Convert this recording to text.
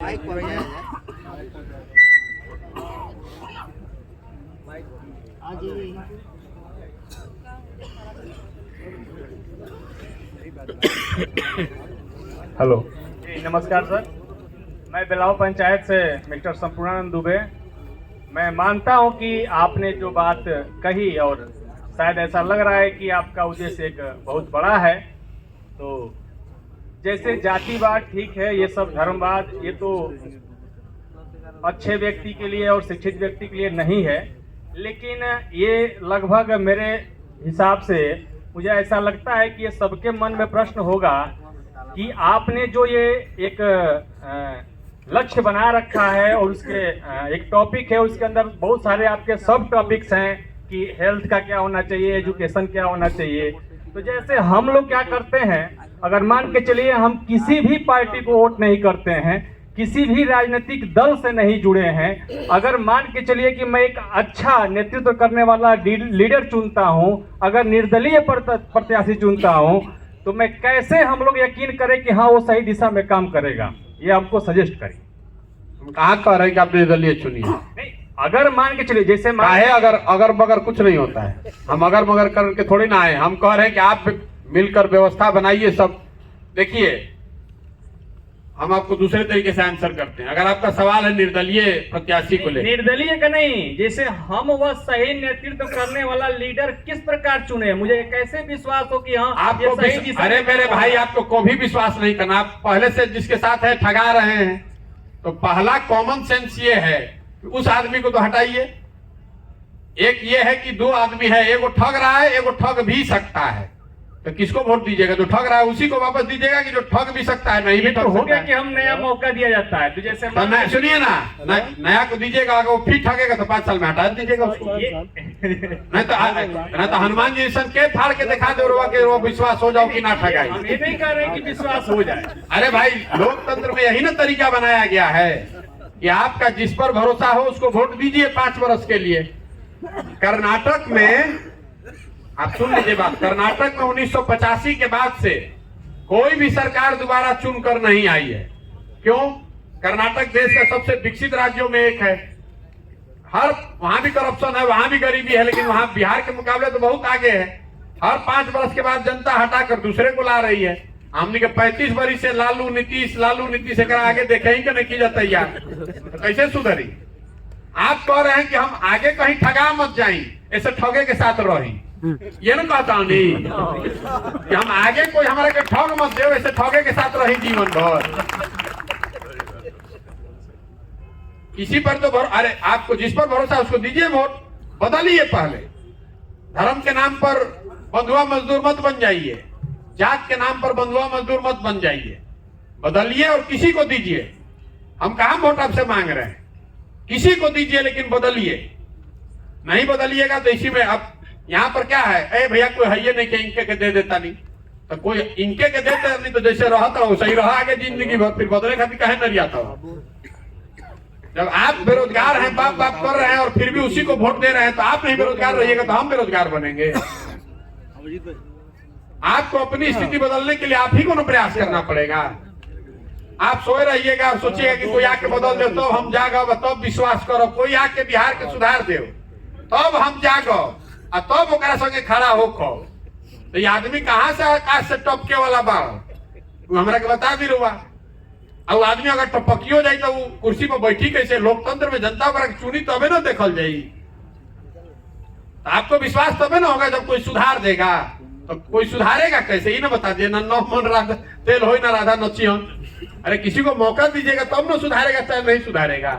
Hello, नमस्कार sir. मैं बेलाव पंचायत से मिस्टर संपूर्णानंद दुबे। मैं मानता हूं कि आपने जो बात कही और शायद ऐसा लग रहा है कि आपका उद्देश्य एक बहुत बड़ा है। तो जैसे जातिवाद ठीक है, ये सब धर्मवाद ये तो अच्छे व्यक्ति के लिए और शिक्षित व्यक्ति के लिए नहीं है, लेकिन ये लगभग मेरे हिसाब से मुझे ऐसा लगता है कि ये सबके मन में प्रश्न होगा कि आपने जो ये एक लक्ष्य बना रखा है और उसके एक टॉपिक है, उसके अंदर बहुत सारे आपके सब टॉपिक्स हैं कि हेल्थ का क्या होना चाहिए, एजुकेशन क्या होना चाहिए। तो जैसे हम लोग क्या करते हैं, अगर मान के चलिए हम किसी भी पार्टी को वोट नहीं करते हैं, किसी भी राजनीतिक दल से नहीं जुड़े हैं, अगर मान के चलिए कि मैं एक अच्छा नेतृत्व करने वाला लीडर चुनता हूं, अगर निर्दलीय प्रत्याशी चुनता हूं, तो मैं कैसे हम लोग यकीन करें कि हाँ वो सही दिशा में काम करेगा? ये हमको सजेस्ट करें। हम कहाँ कह रहे हैं कि आप निर्दलीय चुनिए? नहीं, अगर मान के चलिए जैसे अगर मगर कुछ नहीं होता है। हम अगर मगर करके थोड़ी ना आए। हम कह रहे हैं कि आप मिलकर व्यवस्था बनाइए सब। देखिए, हम आपको दूसरे तरीके से आंसर करते हैं। अगर आपका सवाल है निर्दलीय प्रत्याशी को ले, निर्दलीय का नहीं, जैसे हम वह सही नेतृत्व करने वाला लीडर किस प्रकार चुने, मुझे कैसे विश्वास हो कि हाँ आपको सही। अरे मेरे भाई, आपको कोई विश्वास नहीं करना। आप पहले से जिसके साथ है ठगा रहे हैं, तो पहला कॉमन सेंस ये है कि उस आदमी को तो हटाइए। एक ये है कि दो आदमी है, एगो ठग रहा है, एगो ठग भी सकता है। तो किसको वोट दीजिएगा? जो ठग रहा है उसी को वापस दीजिएगा कि जो ठग भी सकता है? नहीं भी ठग हो गया कि हम नया मौका दिया जाता है। तो जैसे सुनिए ना, नया को दीजिएगा, अगर वो फिर ठगेगा तो 5 साल में हटा दीजिएगा उसको। नहीं तो हनुमान जी के फाड़ के दिखा दो कि वो विश्वास हो जाओ कि ना ठगाई। हम ये नहीं कह रहे कि विश्वास हो जाए। अरे भाई, लोकतंत्र में यही ना तरीका बनाया गया है कि आपका जिस पर भरोसा हो उसको वोट दीजिए 5 वर्ष के लिए। कर्नाटक में, आप सुन लीजिए बात, कर्नाटक में 1985 के बाद से कोई भी सरकार दोबारा चुनकर नहीं आई है। क्यों? कर्नाटक देश का सबसे विकसित राज्यों में एक है। वहां भी करप्शन है, वहां भी गरीबी है, लेकिन वहां बिहार के मुकाबले तो बहुत आगे है। हर 5 वर्ष के बाद जनता हटाकर दूसरे को ला रही है। हमने के 35 वर्ष से लालू नीतीश एक आगे देखे ही नहीं की जाता यार, तो कैसे सुधरी? आप कह रहे हैं कि हम आगे कहीं ठगा मत जाए, ऐसे ठगे के साथ रही। ये ना कहता हूं नहीं कि हम आगे कोई हमारे के ठग मत दे, वैसे ठगे के साथ रही जीवन भर। किसी पर तो अरे आपको जिस पर भरोसा उसको दीजिए वोट। बदलिए। पहले धर्म के नाम पर बंधुआ मजदूर मत बन जाइए, जात के नाम पर बंधुआ मजदूर मत बन जाइए। बदलिए और किसी को दीजिए। हम कहां वोट आपसे मांग रहे हैं? किसी को दीजिए, लेकिन बदलिए। नहीं बदलिएगा तो इसी में अब यहाँ पर क्या है, ए भैया कोई है नहीं कि इनके के दे देता नहीं, तो कोई इनके के देता नहीं, तो जैसे रहता हो सही रहा आगे जिंदगी भर, फिर बदले खातिर कहे नहीं आता हो। जब आप बेरोजगार हैं, बाप कर रहे हैं और फिर भी उसी को वोट दे रहे हैं, तो आप नहीं बेरोजगार रहिएगा तो हम बेरोजगार बनेंगे। आपको अपनी स्थिति बदलने के लिए आप ही को प्रयास करना पड़ेगा। आप सोए रहिएगा और सोचिएगा कि कोई आके बदल दे तो हम जागो, तब विश्वास करो। कोई आके बिहार के सुधार दे तब हम जागो और तब ओकरा संगे खड़ा हो। तो ये आदमी कहाँ से आकाश से टपके वाला बा, हमरा के बता दी रुआ। और आदमी अगर टपकियो जाए तो वो कुर्सी पर बैठी कैसे? लोकतंत्र में जनता ओकरा चुनी तबे ना देखल जाई। तो आपको विश्वास तबे ना होगा जब कोई सुधार देगा। तो कोई सुधारेगा कैसे? ही ना बता दिए ना, नौ मन राधा तेल हो ना राधा नचियन। अरे किसी को मौका दीजिएगा तब ना सुधारेगा, चाहे नहीं सुधारेगा।